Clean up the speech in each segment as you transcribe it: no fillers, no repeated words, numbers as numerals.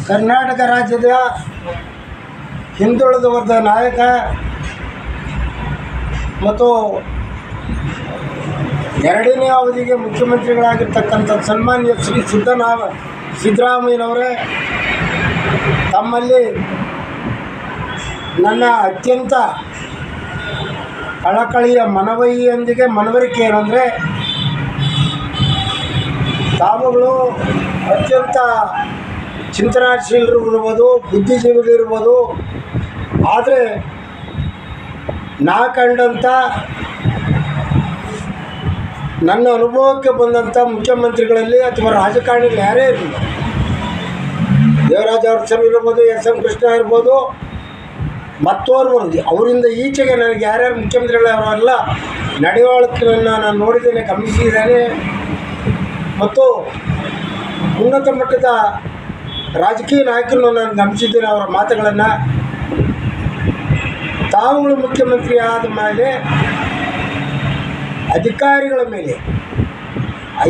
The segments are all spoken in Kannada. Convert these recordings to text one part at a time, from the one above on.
ಕರ್ನಾಟಕ ರಾಜ್ಯದ ಹಿಂದುಳಿದ ವರ್ಗದ ನಾಯಕ ಮತ್ತು ಎರಡನೇ ಅವಧಿಗೆ ಮುಖ್ಯಮಂತ್ರಿಗಳಾಗಿರ್ತಕ್ಕಂಥ ಸನ್ಮಾನ್ಯ ಶ್ರೀ ಸಿದ್ದರಾಮಯ್ಯನವರೇ ತಮ್ಮಲ್ಲಿ ನನ್ನ ಅತ್ಯಂತ ಕಳಕಳಿಯ ಮನವರಿಕೆ ಏನಂದರೆ, ತಾವುಗಳು ಅತ್ಯಂತ ಚಿಂತನಾಶೀಲರು ಇರ್ಬೋದು, ಬುದ್ಧಿಜೀವಿಗಳಿರ್ಬೋದು, ಆದರೆ ನಾ ಕಂಡಂಥ ನನ್ನ ಅನುಭವಕ್ಕೆ ಬಂದಂಥ ಮುಖ್ಯಮಂತ್ರಿಗಳಲ್ಲಿ ಅಥವಾ ರಾಜಕಾರಣಿಗಳು ಯಾರೇ ಇರಲಿಲ್ಲ, ದೇವರಾಜ ಅರಸರು ಇರ್ಬೋದು, ಎಸ್ ಎಂ ಕೃಷ್ಣ ಇರ್ಬೋದು, ಮತ್ತೋರ್ವರು ಅವರಿಂದ ಈಚೆಗೆ ನನಗೆ ಯಾರ್ಯಾರು ಮುಖ್ಯಮಂತ್ರಿಗಳವರೆಲ್ಲ ನಡೆಯುವಳಿಕೆಯನ್ನು ನಾನು ನೋಡಿದ್ದೇನೆ, ಗಮನಿಸಿದ್ದೇನೆ. ಮತ್ತು ಉನ್ನತ ಮಟ್ಟದ ರಾಜಕೀಯ ನಾಯಕರನ್ನು ನಾನು ಗಮನಿಸಿದ್ದೇನೆ ಅವರ ಮಾತುಗಳನ್ನು. ತಾವುಗಳು ಮುಖ್ಯಮಂತ್ರಿ ಆದ ಮೇಲೆ ಅಧಿಕಾರಿಗಳ ಮೇಲೆ,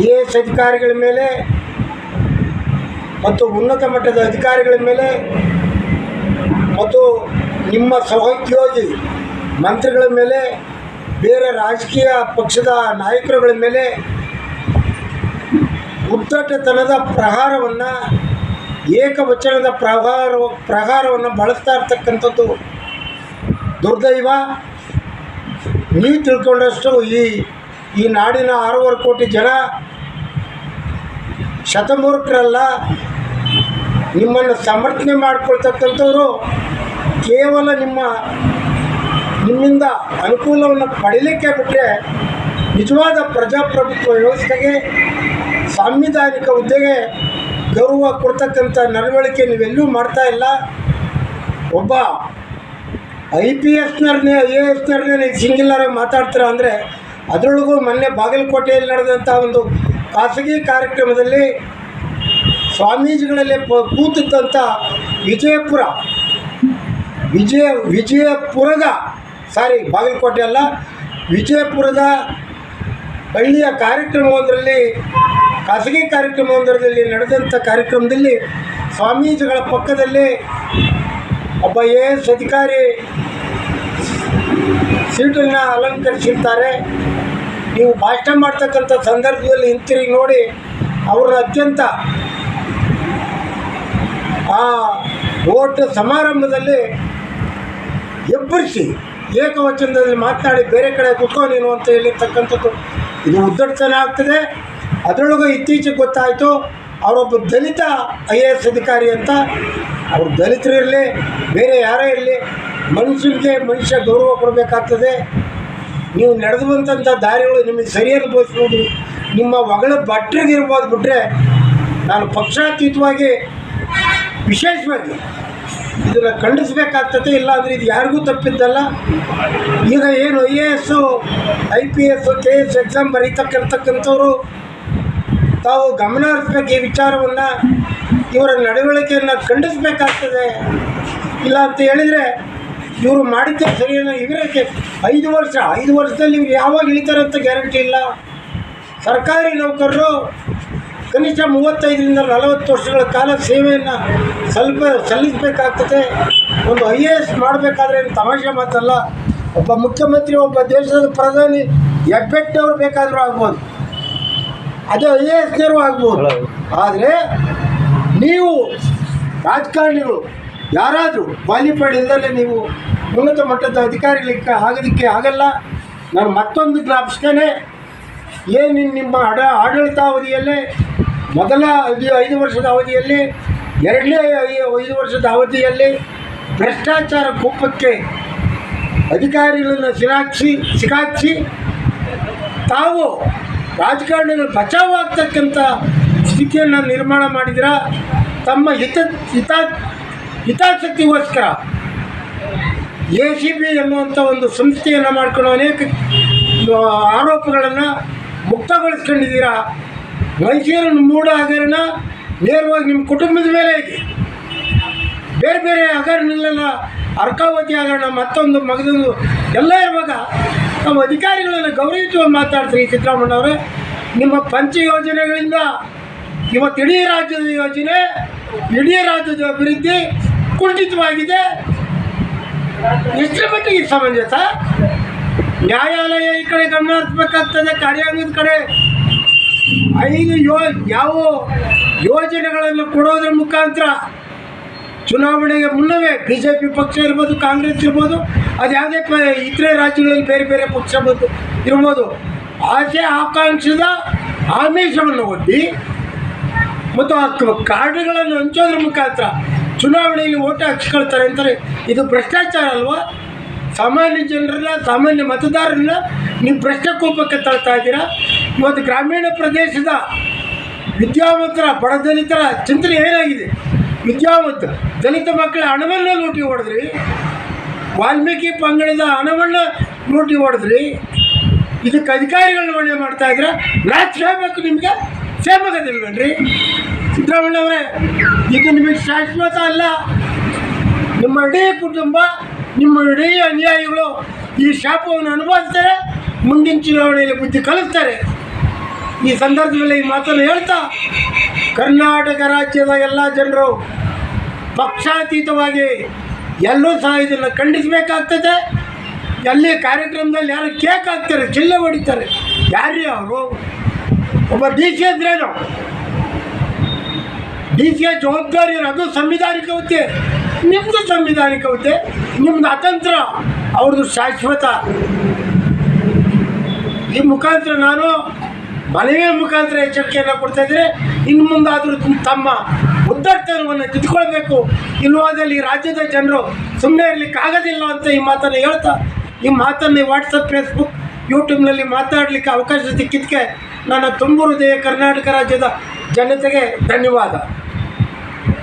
IAS ಅಧಿಕಾರಿಗಳ ಮೇಲೆ ಮತ್ತು ಉನ್ನತ ಮಟ್ಟದ ಅಧಿಕಾರಿಗಳ ಮೇಲೆ ಮತ್ತು ನಿಮ್ಮ ಸಹೋದ್ಯೋಗಿ ಮಂತ್ರಿಗಳ ಮೇಲೆ, ಬೇರೆ ರಾಜಕೀಯ ಪಕ್ಷದ ನಾಯಕರುಗಳ ಮೇಲೆ ಉದ್ದಟತನದ ಪ್ರಹಾರವನ್ನು, ಏಕವಚನದ ಪ್ರಹಾರವನ್ನು ಬಳಸ್ತಾ ಇರ್ತಕ್ಕಂಥದ್ದು ದುರ್ದೈವ. ನೀವು ತಿಳ್ಕೊಂಡಷ್ಟು ಈ ನಾಡಿನ 6.5 ಕೋಟಿ ಜನ ಶತಮೂರ್ಖರಲ್ಲ. ನಿಮ್ಮನ್ನು ಸಮರ್ಥನೆ ಮಾಡಿಕೊಳ್ತಕ್ಕಂಥವ್ರು ಕೇವಲ ನಿಮ್ಮಿಂದ ಅನುಕೂಲವನ್ನು ಪಡೀಲಿಕ್ಕೆ ಬಿಟ್ಟರೆ ನಿಜವಾದ ಪ್ರಜಾಪ್ರಭುತ್ವ ವ್ಯವಸ್ಥೆಗೆ, ಸಾಂವಿಧಾನಿಕ ಹುದ್ದೆಗೆ ಗೌರವ ಕೊಡ್ತಕ್ಕಂಥ ನಡವಳಿಕೆ ನೀವೆಲ್ಲೂ ಮಾಡ್ತಾ ಇಲ್ಲ. ಒಬ್ಬ IPSನವ್ರನ್ನೇ IASನವ್ರನ್ನೇ ಸಿಂಗಿಲ್ಲರಾಗಿ ಮಾತಾಡ್ತೀರ ಅಂದರೆ, ಅದರೊಳಗೂ ಮೊನ್ನೆ ಬಾಗಲಕೋಟೆಯಲ್ಲಿ ನಡೆದಂಥ ಒಂದು ಖಾಸಗಿ ಕಾರ್ಯಕ್ರಮದಲ್ಲಿ ಸ್ವಾಮೀಜಿಗಳಲ್ಲಿ ಕೂತಿದ್ದಂಥ ಬಾಗಲಕೋಟೆ ಅಲ್ಲ, ವಿಜಯಪುರದ ಹಳ್ಳಿಯ ಖಾಸಗಿ ಕಾರ್ಯಕ್ರಮವೊಂದರಲ್ಲಿ ನಡೆದಂಥ ಕಾರ್ಯಕ್ರಮದಲ್ಲಿ ಸ್ವಾಮೀಜಿಗಳ ಪಕ್ಕದಲ್ಲಿ ಒಬ್ಬ AS ಅಧಿಕಾರಿ ಸೀಟನ್ನು ಅಲಂಕರಿಸಿರ್ತಾರೆ. ನೀವು ಭಾಷಣ ಮಾಡ್ತಕ್ಕಂಥ ಸಂದರ್ಭದಲ್ಲಿ ಹಿಂತಿರುಗಿ ನೋಡಿ, ಅವ್ರನ್ನ ಅತ್ಯಂತ ಆ ಓಟ್ ಸಮಾರಂಭದಲ್ಲಿ ಎಬ್ಬರಿಸಿ ಏಕವಚನದಲ್ಲಿ ಮಾತನಾಡಿ ಬೇರೆ ಕಡೆ ಕುತ್ಕೊ ನೀನು ಅಂತ ಹೇಳಿರ್ತಕ್ಕಂಥದ್ದು ಇದು ಉದ್ದಟತನ ಆಗ್ತದೆ. ಅದರೊಳಗೂ ಇತ್ತೀಚೆಗೆ ಗೊತ್ತಾಯಿತು ಅವರೊಬ್ಬ ದಲಿತ IAS ಅಧಿಕಾರಿ ಅಂತ. ಅವರು ದಲಿತರಿರಲಿ, ಬೇರೆ ಯಾರೇ ಇರಲಿ, ಮನುಷ್ಯ ಗೌರವ ಕೊಡಬೇಕಾಗ್ತದೆ. ನೀವು ನಡೆದು ಬಂದಂಥ ದಾರಿಗಳು ನಿಮಗೆ ಸರಿ ಅನುಭವಿಸ್ಬೋದು, ನಿಮ್ಮ ಒಗಳ ಭಟ್ರಿಗಿರ್ಬೋದು. ಬಿಟ್ಟರೆ ನಾನು ಪಕ್ಷಾತೀತವಾಗಿ ವಿಶೇಷವಾಗಿ ಇದನ್ನು ಖಂಡಿಸಬೇಕಾಗ್ತದೆ. ಇಲ್ಲಾಂದರೆ ಇದು ಯಾರಿಗೂ ತಪ್ಪಿದ್ದಲ್ಲ. ಈಗ ಏನು IAS IPS KS ಎಕ್ಸಾಮ್ ಬರೀತಕ್ಕಂಥವ್ರು ತಾವು ಗಮನ ಹರಿಸ್ಬೇಕು. ಈ ವಿಚಾರವನ್ನು, ಇವರ ನಡವಳಿಕೆಯನ್ನು ಖಂಡಿಸಬೇಕಾಗ್ತದೆ. ಇಲ್ಲ ಅಂತ ಹೇಳಿದರೆ ಇವರು ಮಾಡಿದ್ದೇ ಸರಿಯಲ್ಲ. ಇವರಿಗೆ 5 ವರ್ಷದಲ್ಲಿ ಇವರು ಯಾವಾಗ ಇಳಿತಾರೆ ಅಂತ ಗ್ಯಾರಂಟಿ ಇಲ್ಲ. ಸರ್ಕಾರಿ ನೌಕರರು ಕನಿಷ್ಠ 35ರಿಂದ 40 ವರ್ಷಗಳ ಕಾಲ ಸೇವೆಯನ್ನು ಸಲ್ಲಿಸಬೇಕಾಗ್ತದೆ. ಒಂದು IAS ಮಾಡಬೇಕಾದ್ರೆ ಏನು ತಮಾಷೆ ಮಾತಲ್ಲ. ಒಬ್ಬ ಮುಖ್ಯಮಂತ್ರಿ, ಒಬ್ಬ ದೇಶದ ಪ್ರಧಾನಿ ಹೆಬ್ಬೆಟ್ಟವ್ರು ಬೇಕಾದರೂ ಆಗ್ಬೋದು, ಅದೇ IASನವರು ಆಗ್ಬೋದು. ಆದರೆ ನೀವು ರಾಜಕಾರಣಿಗಳು ಯಾರಾದರೂ ಕ್ವಾಲಿಫೈಡ್ ಇಲ್ಲದೆ ನೀವು ಉನ್ನತ ಮಟ್ಟದ ಅಧಿಕಾರಿಗಳಿಗೆ ಆಗೋದಕ್ಕೆ ಆಗಲ್ಲ. ನಾನು ಮತ್ತೊಂದು ಜ್ಞಾಪಿಸ್ತೇನೆ, ಏನು ನಿಮ್ಮ ಆಡಳಿತಾವಧಿಯಲ್ಲೇ ಮೊದಲ 5 ವರ್ಷದ ಅವಧಿಯಲ್ಲಿ, ಎರಡನೇ 5 ವರ್ಷದ ಅವಧಿಯಲ್ಲಿ ಭ್ರಷ್ಟಾಚಾರ ಕೂಪಕ್ಕೆ ಅಧಿಕಾರಿಗಳನ್ನು ಸಿಕ್ಕಾಕ್ಸಿ ತಾವು ರಾಜಕಾರಣಿಗಳು ಬಚಾವಾಗ್ತಕ್ಕಂಥ ಸ್ಥಿತಿಯನ್ನು ನಿರ್ಮಾಣ ಮಾಡಿದಿರ. ತಮ್ಮ ಹಿತಾಸಕ್ತಿಗೋಸ್ಕರ ACB ಎನ್ನುವಂಥ ಒಂದು ಸಂಸ್ಥೆಯನ್ನು ಮಾಡ್ಕೊಂಡು ಅನೇಕ ಆರೋಪಗಳನ್ನು ಮುಕ್ತಗೊಳಿಸ್ಕೊಂಡಿದ್ದೀರಾ. ಮೈಸೂರಿನ ಮೂಢ ಹಗರಣ ನೇರವಾಗಿ ನಿಮ್ಮ ಕುಟುಂಬದ ಮೇಲೆ ಇದೆ. ಬೇರೆ ಹಗರಣಗಳೆಲ್ಲ, ಅರ್ಕಾವತಿ ಹಗರಣ, ಮತ್ತೊಂದು ಮಗದೊಂದು ಎಲ್ಲ ಇರುವಾಗ ನಾವು ಅಧಿಕಾರಿಗಳನ್ನು ಗೌರವಿಸುವ ಮಾತಾಡ್ತೀರಿ ಸಿದ್ದರಾಮಯ್ಯನವರೇ. ನಿಮ್ಮ ಪಂಚ ಯೋಜನೆಗಳಿಂದ ಇವತ್ತು ಇಡೀ ರಾಜ್ಯದ ಯೋಜನೆ ಇಡೀ ರಾಜ್ಯದ ಅಭಿವೃದ್ಧಿ ಕುಂಠಿತವಾಗಿದೆ. ಎಷ್ಟರ ಮಟ್ಟಿಗೆ ಸಮಂಜಸ? ನ್ಯಾಯಾಲಯ ಈ ಕಡೆ ಗಮನ ಹರಿಸಬೇಕಾಗ್ತದೆ, ಕಾರ್ಯಾಂಗದ ಕಡೆ 5 ಯಾವ ಯೋಜನೆಗಳನ್ನು ಕೊಡೋದ್ರ ಮುಖಾಂತರ ಚುನಾವಣೆಗೆ ಮುನ್ನವೇ BJP ಪಕ್ಷ ಇರ್ಬೋದು, ಕಾಂಗ್ರೆಸ್ ಇರ್ಬೋದು, ಅದು ಯಾವುದೇ ಇತರೆ ರಾಜ್ಯಗಳಲ್ಲಿ ಬೇರೆ ಬೇರೆ ಪಕ್ಷ ಇರ್ಬೋದು, ಆಸೆ ಆಕಾಂಕ್ಷದ ಆಮಿಷವನ್ನು ಒಡ್ಡಿ ಮತ್ತು ಆ ಕಾರ್ಡ್ಗಳನ್ನು ಹಂಚೋದ್ರ ಮುಖಾಂತರ ಚುನಾವಣೆಯಲ್ಲಿ ಓಟ್ ಹಾಕ್ಸ್ಕೊಳ್ತಾರೆ ಅಂತಾರೆ. ಇದು ಭ್ರಷ್ಟಾಚಾರ ಅಲ್ವಾ? ಸಾಮಾನ್ಯ ಜನರನ್ನ, ಸಾಮಾನ್ಯ ಮತದಾರರನ್ನ ನೀವು ಭ್ರಷ್ಟಕೋಪಕ್ಕೆ ತಳ್ತಾ ಇದ್ದೀರಾ. ಇವತ್ತು ಗ್ರಾಮೀಣ ಪ್ರದೇಶದ ವಿದ್ಯಾವಂತರ, ಬಡ ದಲಿತರ ಚಿಂತನೆ ಏನಾಗಿದೆ? ವಿದ್ಯಾವಂತ ದಲಿತ ಮಕ್ಕಳ ಹಣವನ್ನು ಲೂಟಿ ಹೊಡೆದ್ರಿ, ವಾಲ್ಮೀಕಿ ಪಂಗಡದ ಹಣವನ್ನು ಲೂಟಿ ಹೊಡೆದ್ರಿ. ಇದಕ್ಕೆ ಅಧಿಕಾರಿಗಳನ್ನ ಹೊಣೆ ಮಾಡ್ತಾ ಇದ್ರೆ ನಾಚಿಕೆ ಆಗಬೇಕು ನಿಮಗೆ. ಸೇಮಗದಿಲ್ವೇನ್ರಿ ಸಿದ್ದರಾಮಯ್ಯನವರೇ? ಇದು ನಿಮಗೆ ಶಾಶ್ವತ ಅಲ್ಲ. ನಿಮ್ಮ ಇಡೀ ಕುಟುಂಬ, ನಿಮ್ಮ ಇಡೀ ಅನುಯಾಯಿಗಳು ಈ ಶಾಪವನ್ನು ಅನುಭವಿಸ್ತಾರೆ, ಮುಂದಿನ ಚುನಾವಣೆಯಲ್ಲಿ ಬುದ್ಧಿ ಕಲಿಸ್ತಾರೆ. ಈ ಸಂದರ್ಭದಲ್ಲಿ ಈ ಮಾತನ್ನು ಹೇಳ್ತಾ, ಕರ್ನಾಟಕ ರಾಜ್ಯದ ಎಲ್ಲ ಜನರು ಪಕ್ಷಾತೀತವಾಗಿ ಎಲ್ಲರೂ ಸಹ ಇದನ್ನು ಖಂಡಿಸಬೇಕಾಗ್ತದೆ. ಎಲ್ಲಿ ಕಾರ್ಯಕ್ರಮದಲ್ಲಿ ಯಾರು ಕೇಕ್ ಹಾಕ್ತಾರೆ, ಚಿಲ್ಲೆ ಹೊಡಿತಾರೆ, ಯಾರೇ ಅವರು? ಒಬ್ಬ DC ಅಂದ್ರೇನು? DC ಜವಾಬ್ದಾರಿ, ಅದು ಸಂವಿಧಾನಿಕ ಹುದ್ದೆ. ನಿಮ್ಮದು ಸಂವಿಧಾನಿಕ ಹುದ್ದೆ, ನಿಮ್ಮದು ಅತಂತ್ರ, ಅವ್ರದ್ದು ಶಾಶ್ವತ. ಈ ಮುಖಾಂತರ ನಾನು ಮನವಿಯ ಮುಖಾಂತರ ಎಚ್ಚರಿಕೆಯನ್ನು ಕೊಡ್ತಾ ಇದ್ದರೆ, ಇನ್ನು ಮುಂದಾದರೂ ತಮ್ಮ ಉದ್ದಟತನವನ್ನು ತಿದ್ದುಕೊಳ್ಬೇಕು. ಇಲ್ಲವಾದಲ್ಲಿ ರಾಜ್ಯದ ಜನರು ಸುಮ್ಮನೆ ಇರಲಿಕ್ಕೆ ಆಗೋದಿಲ್ಲ ಅಂತ ಈ ಮಾತನ್ನು ಹೇಳ್ತಾ, ಈ ಮಾತನ್ನು ವಾಟ್ಸಪ್, ಫೇಸ್ಬುಕ್, ಯೂಟ್ಯೂಬ್ನಲ್ಲಿ ಮಾತಾಡಲಿಕ್ಕೆ ಅವಕಾಶ ಸಿಕ್ಕಿದ್ದಕ್ಕೆ ನನ್ನ ತುಂಬು ಹೃದಯ ಕರ್ನಾಟಕ ರಾಜ್ಯದ ಜನತೆಗೆ ಧನ್ಯವಾದ.